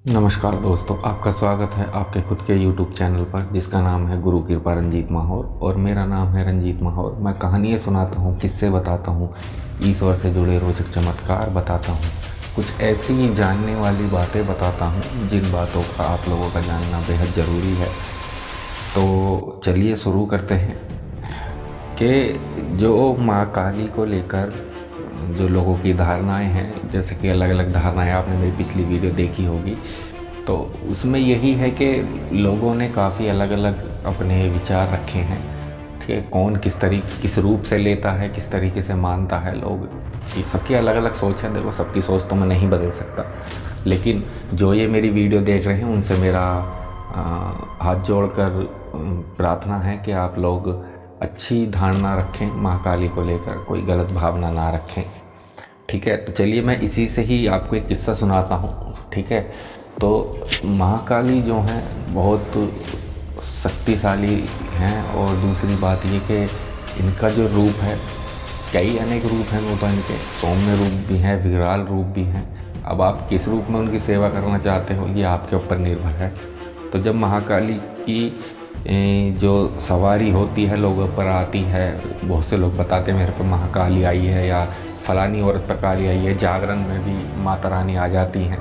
नमस्कार दोस्तों, आपका स्वागत है आपके खुद के YouTube चैनल पर जिसका नाम है गुरु कृपा रंजीत माहौर। और मेरा नाम है रंजीत माहौर। मैं कहानियाँ सुनाता हूँ, किस्से बताता हूँ, ईश्वर से जुड़े रोचक चमत्कार बताता हूँ, कुछ ऐसी जानने वाली बातें बताता हूँ जिन बातों का आप लोगों का जानना बेहद ज़रूरी है। तो चलिए शुरू करते हैं कि जो माँ काली को लेकर जो लोगों की धारणाएं हैं, जैसे कि अलग अलग धारणाएं आपने मेरी पिछली वीडियो देखी होगी, तो उसमें यही है कि लोगों ने काफ़ी अलग अलग अपने विचार रखे हैं। ठीक है, कौन किस रूप से लेता है, किस तरीके से मानता है लोग, ये सबकी अलग अलग सोच है। देखो, सबकी सोच तो मैं नहीं बदल सकता, लेकिन जो ये मेरी वीडियो देख रहे हैं उनसे मेरा हाथ जोड़कर प्रार्थना है कि आप लोग अच्छी धारणा रखें, महाकाली को लेकर कोई गलत भावना ना रखें। ठीक है, तो चलिए मैं इसी से ही आपको एक किस्सा सुनाता हूँ। ठीक है, तो महाकाली जो हैं बहुत शक्तिशाली हैं। और दूसरी बात ये कि इनका जो रूप है, कई अनेक रूप हैं। वो तो इनके सौम्य रूप भी हैं, विकराल रूप भी हैं। अब आप किस रूप में उनकी सेवा करना चाहते हो ये आपके ऊपर निर्भर है। तो जब महाकाली की जो सवारी होती है, लोगों पर आती है, बहुत से लोग बताते हैं मेरे पर महाकाली आई है या फलानी औरत पर काली आई है। जागरण में भी माता रानी आ जाती हैं।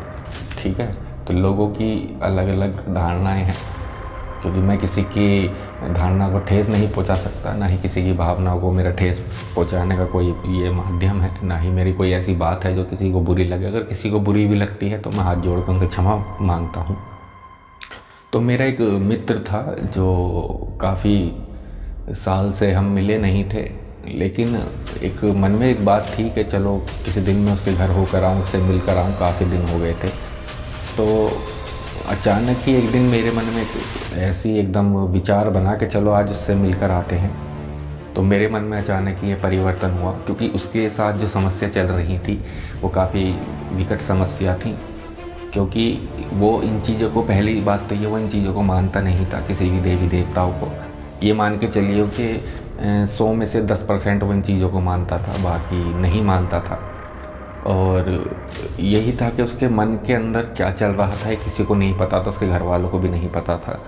ठीक है, तो लोगों की अलग अलग धारणाएं हैं, क्योंकि मैं किसी की धारणा को ठेस नहीं पहुंचा सकता, ना ही किसी की भावनाओं को मेरा ठेस पहुंचाने का कोई ये माध्यम है, ना ही मेरी कोई ऐसी बात है जो किसी को बुरी लगे। अगर किसी को बुरी भी लगती है तो मैं हाथ जोड़कर उनसे क्षमा मांगता हूँ। तो मेरा एक मित्र था जो काफ़ी साल से हम मिले नहीं थे, लेकिन एक मन में एक बात थी कि चलो किसी दिन मैं उसके घर होकर आऊँ, उससे मिलकर आऊँ, काफ़ी दिन हो गए थे। तो अचानक ही एक दिन मेरे मन में ऐसी एकदम विचार बना कि चलो आज उससे मिलकर आते हैं। तो मेरे मन में अचानक ही ये परिवर्तन हुआ, क्योंकि उसके साथ जो समस्या चल रही थी वो काफ़ी विकट समस्या थी। क्योंकि वो इन चीज़ों को, पहली बात तो ये, वो इन चीज़ों को मानता नहीं था, किसी भी देवी देवताओं को। ये मान के चलिए कि 100 में से 10% वो इन चीज़ों को मानता था, बाकी नहीं मानता था। और यही था कि उसके मन के अंदर क्या चल रहा था ये किसी को नहीं पता था, उसके घर वालों को भी नहीं पता था।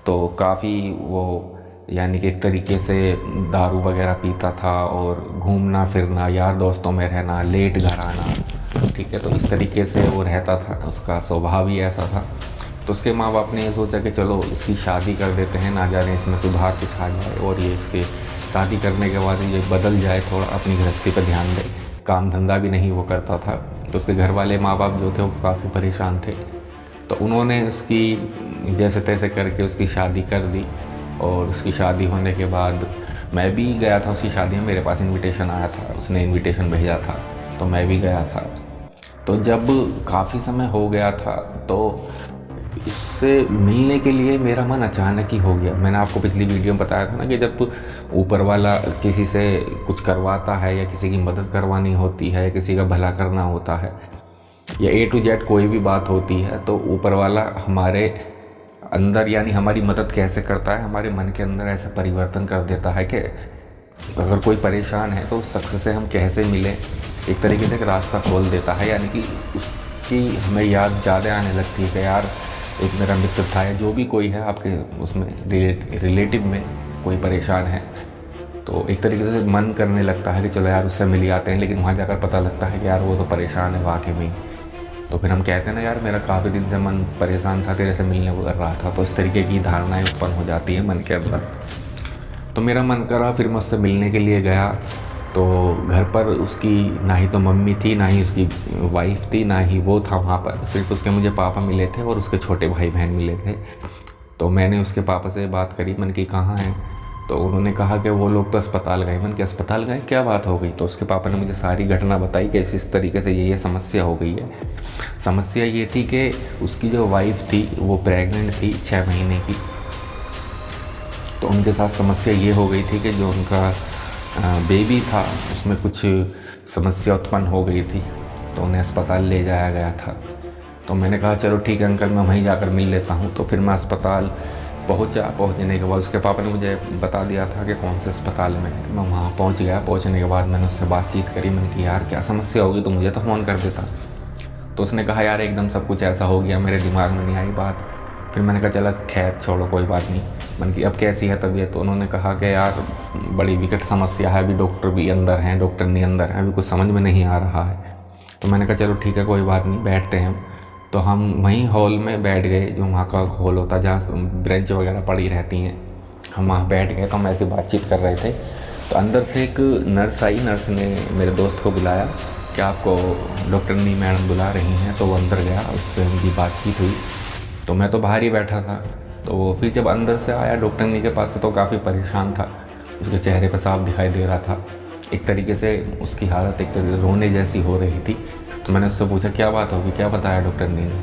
तो काफ़ी वो, यानी कि एक तरीके से दारू वगैरह पीता था और घूमना फिरना, यार दोस्तों में रहना, लेट घर आना। ठीक है, तो इस तरीके से वो रहता था, उसका स्वभाव ही ऐसा था। तो उसके माँ बाप ने ये सोचा कि चलो इसकी शादी कर देते हैं, ना जाने इसमें सुधार कुछ आ जाए और ये इसके शादी करने के बाद ये बदल जाए, थोड़ा अपनी गृहस्थी पर ध्यान दे। काम धंधा भी नहीं वो करता था। तो उसके घर वाले माँ बाप जो थे वो काफ़ी परेशान थे। तो उन्होंने उसकी जैसे तैसे करके उसकी शादी कर दी। और उसकी शादी होने के बाद मैं भी गया था उसकी शादी में, मेरे पास इनविटेशन आया था, उसने इनविटेशन भेजा था तो मैं भी गया था। तो जब काफ़ी समय हो गया था तो उससे मिलने के लिए मेरा मन अचानक ही हो गया। मैंने आपको पिछली वीडियो में बताया था ना कि जब ऊपर वाला किसी से कुछ करवाता है या किसी की मदद करवानी होती है, किसी का भला करना होता है, या A to Z कोई भी बात होती है, तो ऊपर वाला हमारे अंदर, यानी हमारी मदद कैसे करता है, हमारे मन के अंदर ऐसा परिवर्तन कर देता है कि अगर कोई परेशान है तो उस शख्स से हम कैसे मिलें, एक तरीके से एक रास्ता खोल देता है। यानी कि उसकी हमें याद ज़्यादा आने लगती है कि यार एक मेरा मित्र था, या जो भी कोई है आपके उसमें रिलेटिव में कोई परेशान है, तो एक तरीके से मन करने लगता है कि चलो यार उससे मिल आते हैं। लेकिन वहाँ जाकर पता लगता है कि यार वो तो परेशान है वाकई में। तो फिर हम कहते हैं ना, यार मेरा काफ़ी दिन से मन परेशान था, तेरे से मिलने को कर रहा था। तो इस तरीके की धारणाएं उत्पन्न हो जाती है मन के अंदर। तो मेरा मन करा, फिर मैं उससे मिलने के लिए गया। तो घर पर उसकी ना ही तो मम्मी थी, ना ही उसकी वाइफ थी, ना ही वो था वहाँ पर। सिर्फ उसके मुझे पापा मिले थे और उसके छोटे भाई बहन मिले थे। तो मैंने उसके पापा से बात करी, मन की कहाँ हैं। तो उन्होंने कहा कि वो लोग तो अस्पताल गए। मन के अस्पताल गए, क्या बात हो गई। तो उसके पापा ने मुझे सारी घटना बताई कि इस तरीके से ये समस्या हो गई है। समस्या ये थी कि उसकी जो वाइफ थी वो प्रेग्नेंट थी 6 महीने की। तो उनके साथ समस्या ये हो गई थी कि जो उनका बेबी था उसमें कुछ समस्या उत्पन्न हो गई थी, तो उन्हें अस्पताल ले जाया गया था। तो मैंने कहा चलो ठीक है अंकल, मैं वहीं जाकर मिल लेता हूँ। तो फिर मैं अस्पताल पहुँचा। पहुँचने के बाद उसके पापा ने मुझे बता दिया था कि कौन से अस्पताल में है। मैं वहाँ पहुँच गया। पहुँचने के बाद मैंने उससे बातचीत करी। मैंने कहा यार क्या समस्या होगी तो मुझे तो फ़ोन कर देता। तो उसने कहा यार एकदम सब कुछ ऐसा हो गया, मेरे दिमाग में नहीं आई बात। फिर मैंने कहा चलो खैर छोड़ो कोई बात नहीं। मैंने कि अब कैसी है तबीयत? तो उन्होंने कहा कि यार बड़ी विकट समस्या है, अभी डॉक्टर भी अंदर हैं, डॉक्टर नहीं अंदर है, अभी कुछ समझ में नहीं आ रहा है। तो मैंने कहा चलो ठीक है कोई बात नहीं, बैठते हैं। तो हम वहीं हॉल में बैठ गए, जो वहाँ का हॉल होता है जहाँ ब्रेंच वगैरह पड़ी रहती हैं, हम वहाँ बैठ गए। तो हम ऐसे बातचीत कर रहे थे, तो अंदर से एक नर्स आई। नर्स ने मेरे दोस्त को बुलाया कि आपको डॉक्टरनी मैडम बुला रही हैं। तो वो अंदर गया, उससे उनकी बातचीत हुई। तो मैं तो बाहर ही बैठा था। तो वो फिर जब अंदर से आया डॉक्टरनी के पास से, तो काफ़ी परेशान था, उसके चेहरे पर साफ दिखाई दे रहा था। एक तरीके से उसकी हालत एक तरीके रोने जैसी हो रही थी। तो मैंने उससे पूछा क्या बात होगी, क्या बताया डॉक्टरनी ने?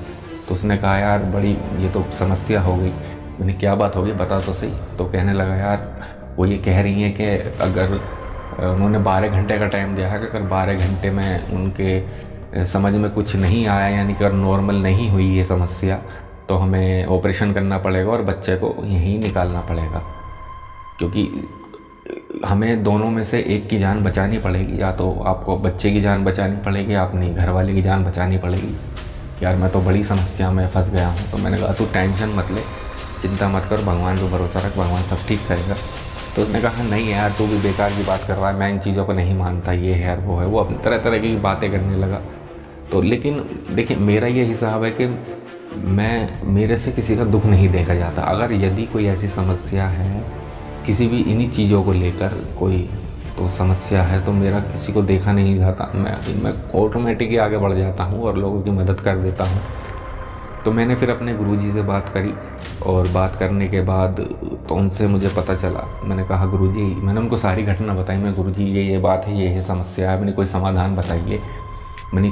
तो उसने कहा यार बड़ी ये तो समस्या हो गई। मैंने क्या बात होगी बता तो सही। तो कहने लगा यार वो ये कह रही हैं कि अगर उन्होंने 12 घंटे का टाइम दिया है कि अगर 12 घंटे में उनके समझ में कुछ नहीं आया, यानी कि अगर नॉर्मल नहीं हुई ये समस्या, तो हमें ऑपरेशन करना पड़ेगा और बच्चे को यहीं निकालना पड़ेगा, क्योंकि हमें दोनों में से एक की जान बचानी पड़ेगी। या तो आपको बच्चे की जान बचानी पड़ेगी, या अपनी घरवाले की जान बचानी पड़ेगी। यार मैं तो बड़ी समस्या में फंस गया हूँ। तो मैंने कहा तू टेंशन मत ले, चिंता मत कर, भगवान पे भरोसा रख, भगवान सब ठीक करेगा। तो उसने कहा नहीं यार तू भी बेकार की बात कर रहा है, मैं इन चीज़ों को नहीं मानता, ये है वो है। वो अपनी तरह तरह की बातें करने लगा। तो लेकिन देखिए मेरा ये हिसाब है कि मेरे से किसी का दुख नहीं देखा जाता। अगर यदि कोई ऐसी समस्या है किसी भी इन्हीं चीज़ों को लेकर कोई तो समस्या है, तो मेरा किसी को देखा नहीं जाता। मैं ऑटोमेटिक ही आगे बढ़ जाता हूँ और लोगों की मदद कर देता हूँ। तो मैंने फिर अपने गुरुजी से बात करी, और बात करने के बाद तो उनसे मुझे पता चला। मैंने कहा गुरुजी, मैंने उनको सारी घटना बताई। मैं गुरुजी ये बात है, ये समस्या है, मैंने कोई समाधान बताइए। मैंने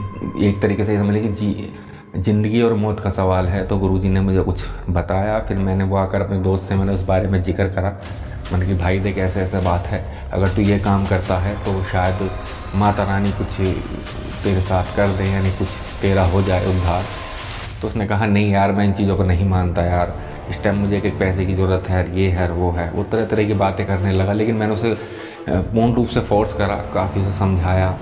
एक तरीके से समझ लिया कि ज़िंदगी और मौत का सवाल है। तो गुरुजी ने मुझे कुछ बताया। फिर मैंने वो आकर अपने दोस्त से मैंने उस बारे में जिक्र करा। मैंने कि भाई देख ऐसे ऐसे बात है, अगर तू ये काम करता है तो शायद माता रानी कुछ तेरे साथ कर दे, यानी कुछ तेरा हो जाए उद्धार। तो उसने कहा नहीं यार मैं इन चीज़ों को नहीं मानता यार, इस टाइम मुझे एक पैसे की ज़रूरत है, ये है वो है। वो तरह तरह की बातें करने लगा। लेकिन मैंने उसे पूर्ण रूप से फोर्स करा, काफ़ी उसे समझाया।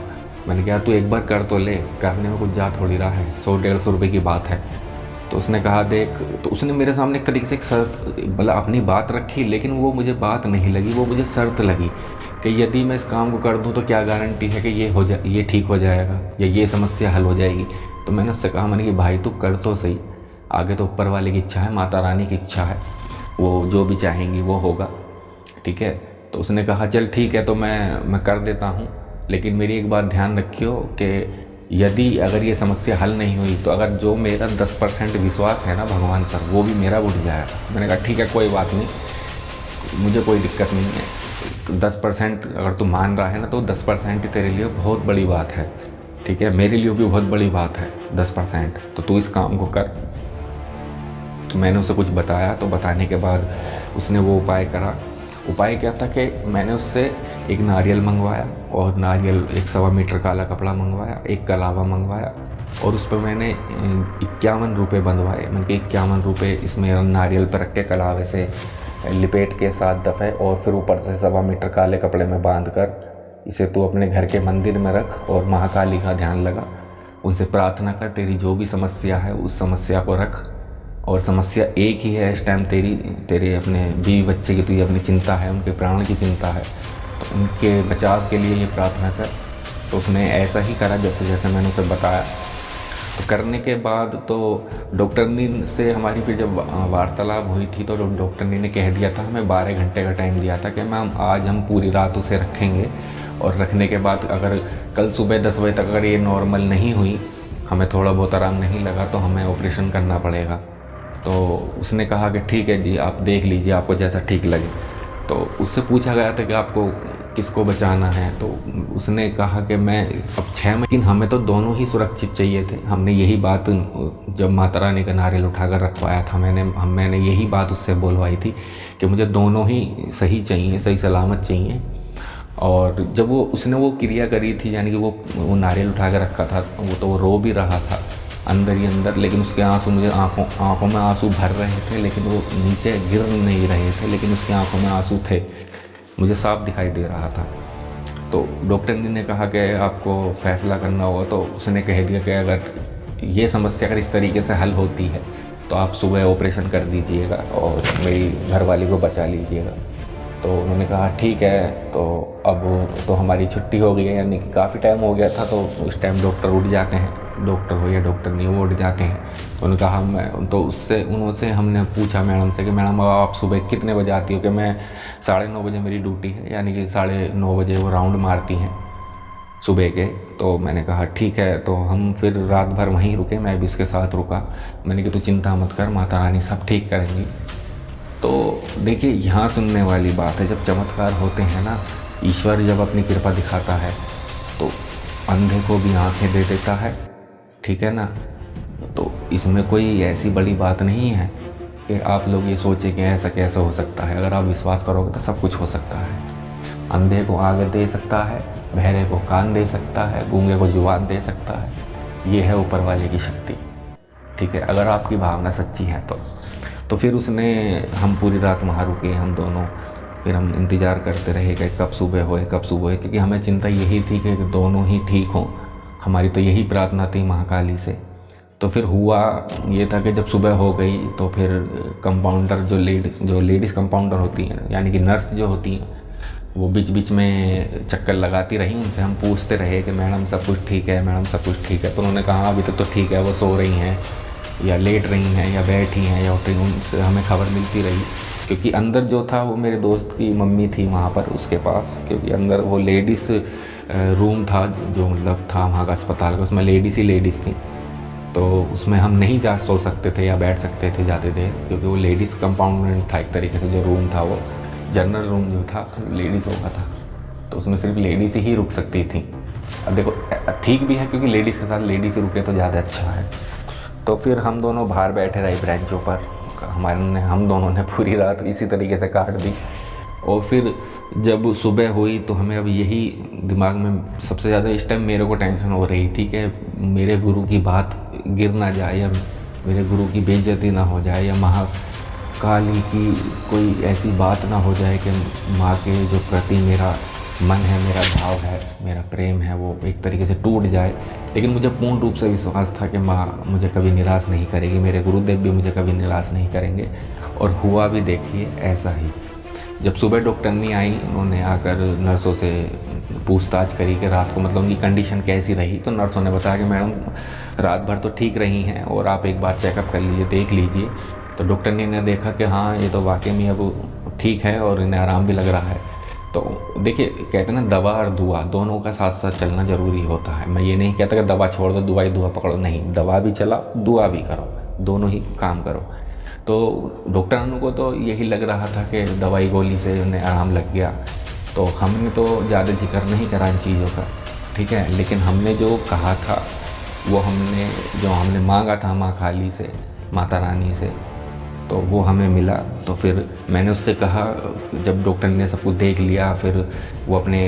मैंने कहा तू एक बार कर तो ले, करने में कुछ जा थोड़ी रहा है, 100-150 रुपये की बात है। तो उसने कहा देख, तो उसने मेरे सामने एक तरीके से एक शर्त मतलब अपनी बात रखी, लेकिन वो मुझे बात नहीं लगी, वो मुझे शर्त लगी कि यदि मैं इस काम को कर दूं तो क्या गारंटी है कि ये ठीक हो जाएगा या ये समस्या हल हो जाएगी। तो मैंने उससे कहा, मैंने कि भाई तू कर तो सही, आगे तो ऊपर वाले की इच्छा है, माता रानी की इच्छा है, वो जो भी चाहेंगी वो होगा, ठीक है। तो उसने कहा चल ठीक है, तो मैं कर देता हूँ, लेकिन मेरी एक बात ध्यान रखियो कि यदि अगर ये समस्या हल नहीं हुई तो अगर जो मेरा 10% विश्वास है ना भगवान पर, वो भी मेरा उठ जाएगा। मैंने कहा ठीक है कोई बात नहीं, मुझे कोई दिक्कत नहीं है। 10% अगर तू मान रहा है ना, तो 10% तेरे लिए बहुत बड़ी बात है, ठीक है, मेरे लिए भी बहुत बड़ी बात है 10%। तो तू इस काम को कर। तो मैंने उसे कुछ बताया, तो बताने के बाद उसने वो उपाय करा। उपाय क्या था कि मैंने उससे एक नारियल मंगवाया, और नारियल 1.25 मीटर काला कपड़ा मंगवाया, एक कलावा मंगवाया, और उस पर मैंने 51 रुपये बंधवाए। मैंने कि 51 रुपये इसमें नारियल पर रख के कलावे से लिपेट के 7 दफ़े, और फिर ऊपर से 1.25 मीटर काले कपड़े में बांध कर इसे तू अपने घर के मंदिर में रख और महाकाली का ध्यान लगा, उनसे प्रार्थना कर, तेरी जो भी समस्या है उस समस्या को रख। और समस्या एक ही है इस टाइम, तेरे अपने बीवी बच्चे की तुझे अपनी चिंता है, उनके प्राण की चिंता है, तो उनके बचाव के लिए ये प्रार्थना कर। तो उसने ऐसा ही करा जैसे जैसे मैंने उसे बताया। तो करने के बाद तो डॉक्टरनी से हमारी फिर जब वार्तालाप हुई थी, तो डॉक्टरनी ने कह दिया था, हमें 12 घंटे का टाइम दिया था कि आज हम पूरी रात उसे रखेंगे, और रखने के बाद अगर कल सुबह 10 बजे तक अगर ये नॉर्मल नहीं हुई, हमें थोड़ा बहुत आराम नहीं लगा, तो हमें ऑपरेशन करना पड़ेगा। तो उसने कहा कि ठीक है जी, आप देख लीजिए, आपको जैसा ठीक लगे। तो उससे पूछा गया था कि आपको किसको बचाना है, तो उसने कहा कि मैं अब 6 महीने, हमें तो दोनों ही सुरक्षित चाहिए थे। हमने यही बात जब माता रानी का नारियल उठाकर रखवाया था, मैंने यही बात उससे बोलवाई थी कि मुझे दोनों ही सही चाहिए, सही सलामत चाहिए। और जब उसने वो क्रिया करी थी, यानी कि वो नारियल उठा कर रखा था, वो रो भी रहा था अंदर ही अंदर, लेकिन उसके आंसू मुझे आँखों में आंसू भर रहे थे, लेकिन वो नीचे गिर नहीं रहे थे, लेकिन उसकी आंखों में आंसू थे, मुझे साफ दिखाई दे रहा था। तो डॉक्टर ने कहा कि आपको फैसला करना होगा। तो उसने कह दिया कि अगर ये समस्या अगर इस तरीके से हल होती है तो आप सुबह ऑपरेशन कर दीजिएगा और मेरी घरवाली को बचा लीजिएगा। तो उन्होंने कहा ठीक है। तो अब तो हमारी छुट्टी हो गई है, यानी कि काफ़ी टाइम हो गया था। तो उस टाइम डॉक्टर उठ जाते हैं, डॉक्टर हो या डॉक्टर नहीं वो उठ जाते हैं। तो उन्होंने कहा मैं तो उनसे हमने पूछा मैडम से कि मैडम आप सुबह कितने बजे आती हो? कि मैं 9:30 बजे मेरी ड्यूटी है, यानी कि 9:30 बजे वो राउंड मारती हैं सुबह के। तो मैंने कहा ठीक है। तो हम फिर रात भर वहीं रुके, मैं भी उसके साथ रुका। मैंने कहा तू चिंता मत कर, माता रानी सब ठीक करेंगी। तो देखिए यहाँ सुनने वाली बात है, जब चमत्कार होते हैं ना, ईश्वर जब अपनी कृपा दिखाता है तो अंधे को भी आंखें दे देता है, ठीक है ना। तो इसमें कोई ऐसी बड़ी बात नहीं है कि आप लोग ये सोचें कि ऐसा कैसे हो सकता है। अगर आप विश्वास करोगे तो सब कुछ हो सकता है। अंधे को आगे दे सकता है, बहरे को कान दे सकता है, गूंगे को जुबान दे सकता है। ये है ऊपर वाले की शक्ति, ठीक है, अगर आपकी भावना सच्ची है तो फिर उसने हम पूरी रात वहाँ रुके हम दोनों। फिर हम इंतज़ार करते रहे कि कब सुबह होए कब सुबह होए, क्योंकि हमें चिंता यही थी कि दोनों ही ठीक हों। हमारी तो यही प्रार्थना थी महाकाली से। तो फिर हुआ ये था कि जब सुबह हो गई तो फिर कंपाउंडर जो लेडीज़ कंपाउंडर होती हैं, यानी कि नर्स जो होती हैं, वो बीच बीच में चक्कर लगाती रही। उनसे हम पूछते रहे कि मैडम सब कुछ ठीक है, मैडम सब कुछ ठीक है। तो उन्होंने कहा अभी तक तो ठीक है, वो सो रही हैं या लेट रही हैं या बैठी हैं या उठ रही। उनसे हमें खबर मिलती रही, क्योंकि अंदर जो था वो मेरे दोस्त की मम्मी थी वहाँ पर उसके पास, क्योंकि अंदर वो लेडीज़ रूम था जो मतलब था वहाँ का अस्पताल का, उसमें लेडीज़ थी। तो उसमें हम नहीं जा सो सकते थे या बैठ सकते थे जाते थे, क्योंकि वो लेडीज़ कंपाउंडमेंट था एक तरीके से। जो रूम था वो जनरल रूम जो था लेडीज़ों का था, तो उसमें सिर्फ लेडीज़ ही रुक सकती थी। अब देखो ठीक भी है, क्योंकि लेडीज़ के साथ लेडीज़ रुके तो ज़्यादा अच्छा है। तो फिर हम दोनों बाहर बैठे रहे ब्रेंचों पर। हम दोनों ने पूरी रात इसी तरीके से काट दी। और फिर जब सुबह हुई तो हमें अब यही दिमाग में सबसे ज़्यादा इस टाइम मेरे को टेंशन हो रही थी कि मेरे गुरु की बात गिर ना जाए, या मेरे गुरु की बेइज्जती ना हो जाए, या महाकाली की कोई ऐसी बात ना हो जाए कि माँ के जो प्रति मेरा मन है, मेरा भाव है, मेरा प्रेम है, वो एक तरीके से टूट जाए। लेकिन मुझे पूर्ण रूप से विश्वास था कि माँ मुझे कभी निराश नहीं करेगी, मेरे गुरुदेव भी मुझे कभी निराश नहीं करेंगे। और हुआ भी देखिए ऐसा ही। जब सुबह डॉक्टरनी आई, उन्होंने आकर नर्सों से पूछताछ करी कि रात को मतलब उनकी कंडीशन कैसी रही। तो नर्सों ने बताया कि मैडम रात भर तो ठीक रही हैं और आप एक बार चेकअप कर लीजिए, देख लीजिए। तो डॉक्टरनी ने देखा कि हाँ ये तो वाकई में अब ठीक है और इन्हें आराम भी लग रहा है। तो देखिए कहते हैं ना, दवा और दुआ दोनों का साथ साथ चलना ज़रूरी होता है। मैं ये नहीं कहता कि दवा छोड़ दो दुआ पकड़ो, नहीं, दवा भी चलाओ दुआ भी करो, दोनों ही काम करो। तो डॉक्टर को तो यही लग रहा था कि दवाई गोली से उन्हें आराम लग गया। तो हमने तो ज़्यादा जिक्र नहीं करा इन चीज़ों का, ठीक है। लेकिन हमने जो कहा था वो हमने मांगा था माँ काली से, माता रानी से, तो वो हमें मिला। तो फिर मैंने उससे कहा, जब डॉक्टर ने सब कुछ देख लिया, फिर वो अपने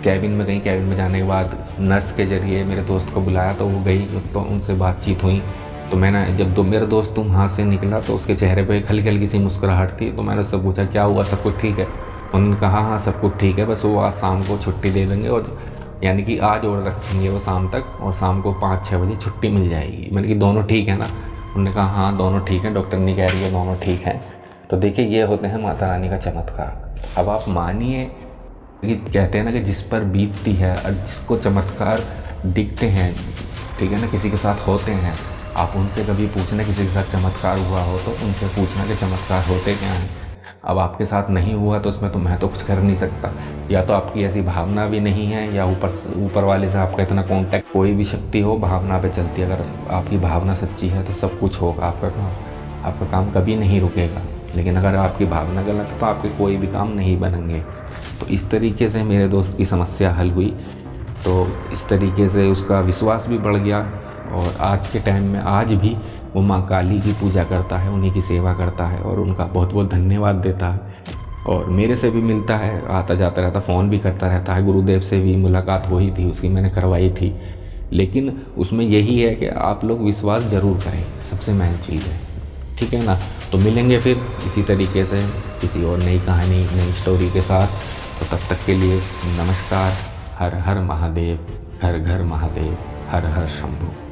कैबिन में गई। कैबिन में जाने के बाद नर्स के ज़रिए मेरे दोस्त को बुलाया, तो वो गई, तो उनसे बातचीत हुई। तो मैंने जब मेरा दोस्त वहाँ से निकला तो उसके चेहरे पे हल्की हल्की सी मुस्कुराहट थी। तो मैंने उससे पूछा क्या हुआ, सब कुछ ठीक है? उन्होंने कहा हाँ सब कुछ ठीक है, बस वो आज शाम को छुट्टी दे देंगे, और यानी कि आज ऑर्डर रखेंगे वो शाम तक, और शाम को 5-6 बजे छुट्टी मिल जाएगी। मैंने कि दोनों ठीक है ना? उन्होंने कहा हाँ दोनों ठीक है, डॉक्टर नहीं कह रही है दोनों ठीक हैं। तो देखिए ये होते हैं माता रानी का चमत्कार। अब आप मानिए कि कहते हैं ना कि जिस पर बीतती है और जिसको चमत्कार दिखते हैं, ठीक है ना, किसी के साथ होते हैं, आप उनसे कभी पूछना किसी के साथ चमत्कार हुआ हो तो उनसे पूछना कि चमत्कार होते क्या हैं। अब आपके साथ नहीं हुआ तो उसमें तो मैं तो कुछ कर नहीं सकता, या तो आपकी ऐसी भावना भी नहीं है, या ऊपर वाले से आपका इतना कांटेक्ट, कोई भी शक्ति हो भावना पे चलती है। अगर आपकी भावना सच्ची है तो सब कुछ होगा, आपका काम कभी नहीं रुकेगा। लेकिन अगर आपकी भावना गलत है तो आपके कोई भी काम नहीं बनेंगे। तो इस तरीके से मेरे दोस्त की समस्या हल हुई। तो इस तरीके से उसका विश्वास भी बढ़ गया, और आज के टाइम में आज भी वो माँ काली की पूजा करता है, उन्हीं की सेवा करता है, और उनका बहुत बहुत धन्यवाद देता है। और मेरे से भी मिलता है, आता जाता रहता, फ़ोन भी करता रहता है। गुरुदेव से भी मुलाकात हुई थी उसकी, मैंने करवाई थी। लेकिन उसमें यही है कि आप लोग विश्वास ज़रूर करें, सबसे मेन चीज़ है, ठीक है ना। तो मिलेंगे फिर इसी तरीके से किसी और नई कहानी, नई स्टोरी के साथ। तो तब तक के लिए नमस्कार। हर हर महादेव, घर घर महादेव, हर हर शंभू।